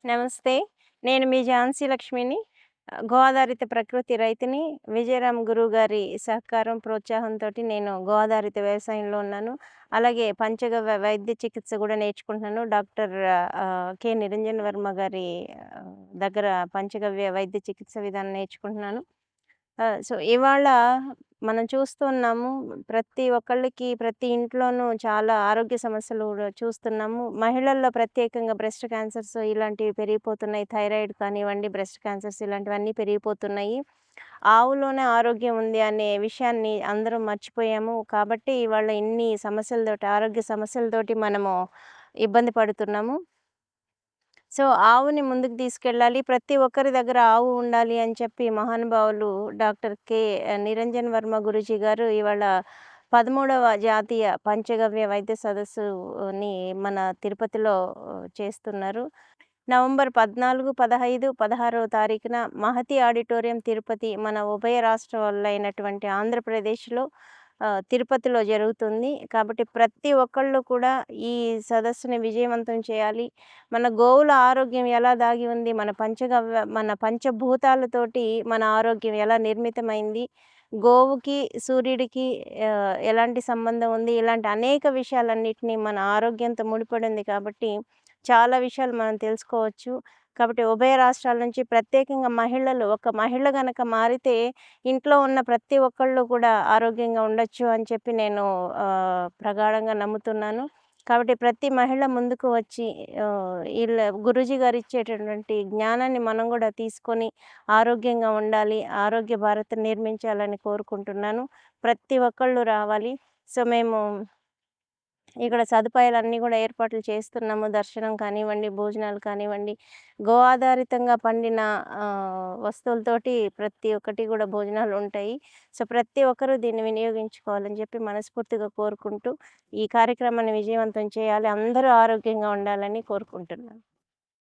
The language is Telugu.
నమస్తే. నేను మీ ఝాన్సీ లక్ష్మిని. గో ఆధారిత ప్రకృతి రైతుని. విజయరామ్ గురువు గారి సహకారం, ప్రోత్సాహంతోటి నేను గో ఆధారిత వ్యవసాయంలో ఉన్నాను. అలాగే పంచగవ్య వైద్య చికిత్స గూడా నేర్చుకుంటున్నాను. Doctor K. నిరంజన్ వర్మ గారి ఆహ్, దగ్గర పంచగవ్య వైద్య చికిత్స విధానం నేర్చుకుంటున్నాను. ఇవాళ మనం చూస్తున్నాము. ప్రతి ఒక్కళ్ళకి, ప్రతి ఇంట్లోనూ చాలా ఆరోగ్య సమస్యలు గూడా చూస్తున్నాము. మహిళల్లో ప్రత్యేకంగా బ్రెస్ట్ క్యాన్సర్స్ ఇలాంటివి పెరిగిపోతున్నాయి. థైరాయిడ్ కానివ్వండి, బ్రెస్ట్ క్యాన్సర్స్ ఇలాంటివన్నీ పెరిగిపోతున్నాయి. ఆవులోనే ఆరోగ్యం ఉంది అనే విషయాన్ని అందరం మర్చిపోయాము. కాబట్టి ఇవాళ ఇన్ని సమస్యలతోటి, ఆరోగ్య సమస్యలతోటి మనము ఇబ్బంది పడుతున్నాము. ఆవుని ముందుకు తీసుకెళ్ళాలి. ప్రతి ఒక్కరి దగ్గర ఆవు ఉండాలి అని చెప్పి మహానుభావులు డాక్టర్ కె. నిరంజన్ వర్మ గురూజీ గారు ఇవాళ 13వ జాతీయ పంచగవ్య వైద్య సదస్సుని మన తిరుపతిలో చేస్తున్నారు. నవంబర్ 14, 15, 16వ తారీఖున మహతి ఆడిటోరియం తిరుపతి మన ఉభయ రాష్ట్రాలైనటువంటి ఆంధ్రప్రదేశ్‌లో తిరుపతిలో జరుగుతుంది. కాబట్టి ప్రతి ఒక్కళ్ళు కూడా ఈ సదస్సుని విజయవంతం చేయాలి. మన గోవుల ఆరోగ్యం ఎలా దాగి ఉంది, మన పంచభూతాలతోటి మన ఆరోగ్యం ఎలా నిర్మితమైంది, గోవుకి, సూర్యుడికి ఎలాంటి సంబంధం ఉంది, ఇలాంటి అనేక విషయాలన్నిటిని మన ఆరోగ్యంతో ముడిపడి ఉంది కాబట్టి చాలా విషయాలు మనం తెలుసుకోవచ్చు. కాబట్టి ఉభయ రాష్ట్రాల నుంచి ప్రత్యేకంగా ఒక మహిళ గనక మారితే ఇంట్లో ఉన్న ప్రతి ఒక్కళ్ళు కూడా ఆరోగ్యంగా ఉండొచ్చు అని చెప్పి నేను ప్రగాఢంగా నమ్ముతున్నాను. కాబట్టి ప్రతి మహిళ ముందుకు వచ్చి గురూజీ గారు ఇచ్చేటటువంటి జ్ఞానాన్ని మనం గూడా తీసుకొని ఆరోగ్యంగా ఉండాలి. ఆరోగ్య భారత్ నిర్మించాలని కోరుకుంటున్నాను. ప్రతి ఒక్కళ్ళు రావాలి. మేము ఇక్కడ సదుపాయాలన్నీ గూడా ఏర్పాట్లు చేస్తున్నాము. దర్శనం కానివ్వండి, భోజనాలు కానివ్వండి, గో ఆధారితంగా పండిన వస్తువులతోటి ప్రతి ఒక్కటి గూడా భోజనాలుంటాయి. ప్రతి ఒక్కరూ దీన్ని వినియోగించుకోవాలని జెప్పి మనస్ఫూర్తిగా కోరుకుంటూ, ఈ కార్యక్రమాన్ని విజయవంతం చేయాలి. అందరూ ఆరోగ్యంగా ఉండాలని కోరుకుంటున్నాను.